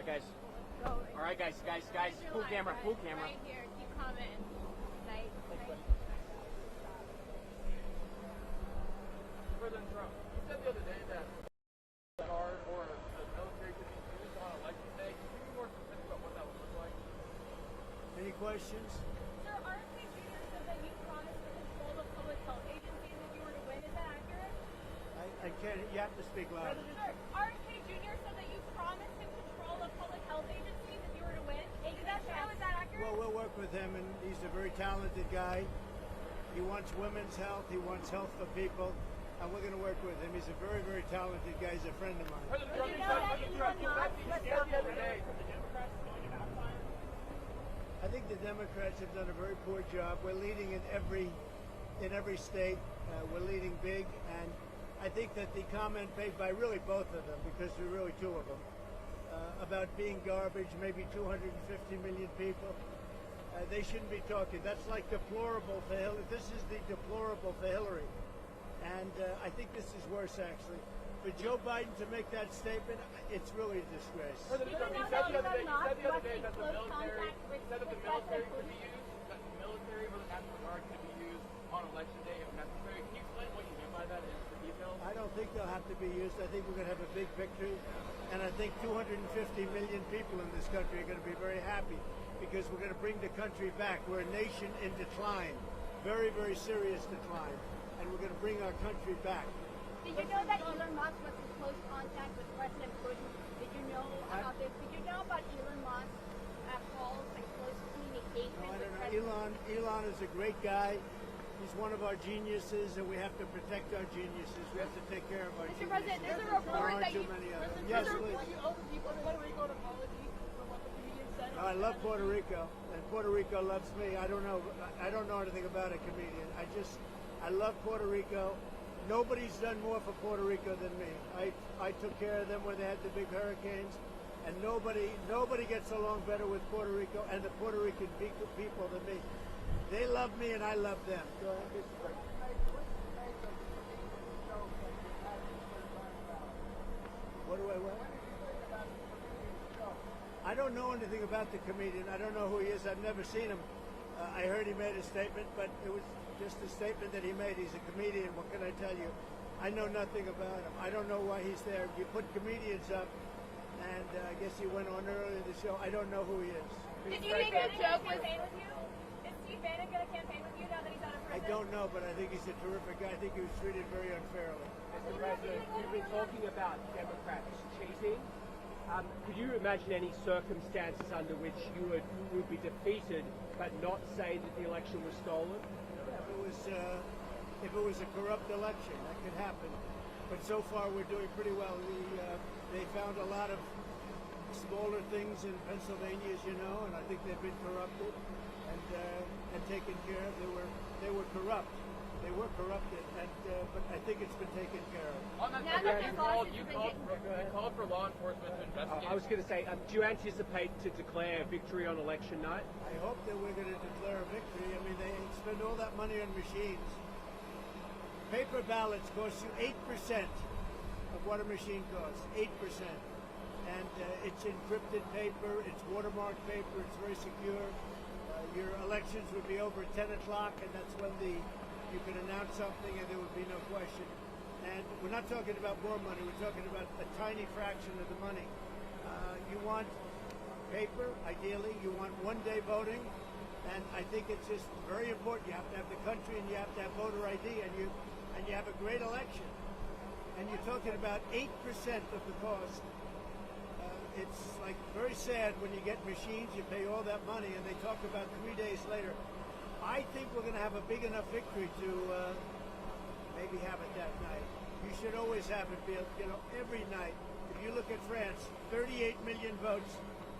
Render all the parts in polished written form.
guys. All right, guys. Full camera. Right here. Keep commenting. Nice. President Trump, you said the other day that hard or the military could be used on election day. Can you be more specific about what that would look like? Any questions? Sir, RFK Jr. said that you promised to control the public health agencies if you were to win. Is that accurate? I can't. You have to speak louder. Sir, RFK Jr. said that you promised to control the public health agencies if you were to win. Is that true? Is that accurate? Well, we'll work with him, and he's a very talented guy. He wants women's health. He wants health for people. And we're going to work with him. He's a very, very talented guy. He's a friend of mine. President Trump, you said the other day that the Democrats are going to outline. I think the Democrats have done a very poor job. We're leading in every state. We're leading big, and I think that the comment made by really both of them, because there are really two of them, about being garbage, maybe 250 million people, they shouldn't be talking. That's like deplorable for Hillary. This is the deplorable for Hillary. And I think this is worse, actually. For Joe Biden to make that statement, it's really a disgrace. President Trump, you said the other day that the military could be used, that the military or the National Guard could be used on election day if necessary. Can you explain what you mean by that in the details? I don't think they'll have to be used. I think we're going to have a big victory. And I think 250 million people in this country are going to be very happy because we're going to bring the country back. We're a nation in decline, very, very serious decline. And we're going to bring our country back. Did you know that Elon Musk was in close contact with President Putin? Did you know about this? Did you know about Elon Musk calls and close communication with President? Elon is a great guy. He's one of our geniuses, and we have to protect our geniuses. We have to take care of our Mr. geniuses. President, there's a report that you... Yes, please. You owe the people of Puerto Rico an apology for what the comedian said. I love Puerto Rico, and Puerto Rico loves me. I don't know anything about a comedian. I love Puerto Rico. Nobody's done more for Puerto Rico than me. I took care of them when they had the big hurricanes, and nobody gets along better with Puerto Rico and the Puerto Rican people than me. They love me and I love them. Go ahead. What? I don't know anything about the comedian. I don't know who he is. I've never seen him. I heard he made a statement, but it was just a statement that he made. He's a comedian. What can I tell you? I know nothing about him. I don't know why he's there. You put comedians up, and I guess he went on earlier in the show. I don't know who he is. Did you think that Joe campaign with you? Is Steve Bannon going to campaign with you now that he's out of prison? I don't know, but I think he's a terrific guy. I think he was treated very unfairly. Mr. President, you've been talking about Democrats cheating. Could you imagine any circumstances under which you would be defeated but not say that the election was stolen? If it was a corrupt election, that could happen. But so far, we're doing pretty well. They found a lot of smaller things in Pennsylvania, as you know, and I think they've been corrupted and taken care of. They were corrupt. They were corrupted, but I think it's been taken care of. On that you called for law enforcement to investigate. I was going to say, do you anticipate to declare victory on election night? I hope that we're going to declare a victory. I mean, they spend all that money on machines. Paper ballots cost you 8% of what a machine costs, 8%. And it's encrypted paper, it's watermarked paper, it's very secure. Your elections would be over at 10 o'clock, and that's when you could announce something and there would be no question. And we're not talking about more money, we're talking about a tiny fraction of the money. You want paper, ideally, you want one-day voting, and I think it's just very important. You have to have the country and you have to have voter ID, and you have a great election. And you're talking about 8% of the cost. It's like very sad when you get machines, you pay all that money, and they talk about 3 days later. I think we're going to have a big enough victory to maybe have it that night. You should always have it, Bill. Every night. If you look at France, 38 million votes.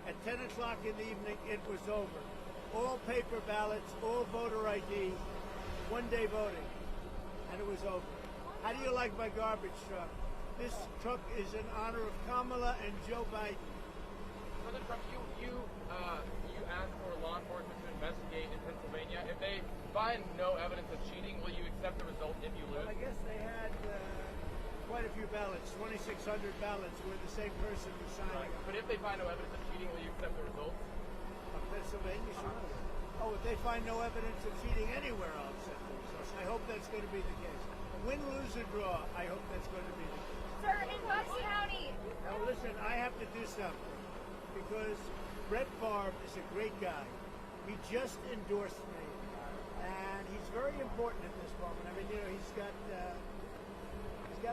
At 10 o'clock in the evening, it was over. All paper ballots, all voter ID, one-day voting, and it was over. How do you like my garbage truck? This truck is in honor of Kamala and Joe Biden. President Trump, you asked for law enforcement to investigate in Pennsylvania. If they find no evidence of cheating, will you accept the result if you lose? Well, I guess they had quite a few ballots, 2,600 ballots, where the same person was signing. But if they find no evidence of cheating, will you accept the results? Of Pennsylvania, sure. Oh, if they find no evidence of cheating anywhere, I'll accept the results. I hope that's going to be the case. Win, lose, or draw, I hope that's going to be the case. Sir, in Bucks County. Now, listen, I have to do something because Brett Favre is a great guy. He just endorsed me, and he's very important at this moment. I mean, you know, he's got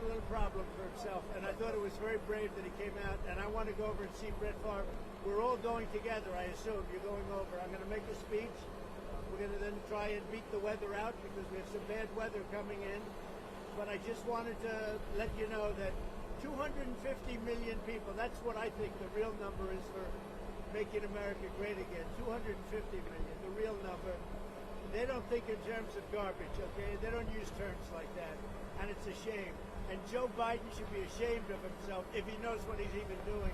a little problem for himself, and I thought it was very brave that he came out. And I want to go over and see Brett Favre. We're all going together, I assume. You're going over. I'm going to make a speech. We're going to then try and beat the weather out because we have some bad weather coming in. But I just wanted to let you know that 250 million people, that's what I think the real number is for making America great again. 250 million, the real number. They don't think in terms of garbage, okay? They don't use terms like that. And it's a shame. And Joe Biden should be ashamed of himself if he knows what he's even doing.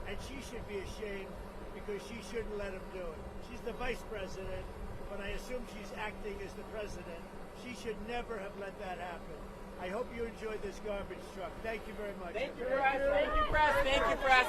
And she should be ashamed because she shouldn't let him do it. She's the vice president, but I assume she's acting as the president. She should never have let that happen. I hope you enjoyed this garbage truck. Thank you very much. Thank you, press. Thank you, press. Thank you, press.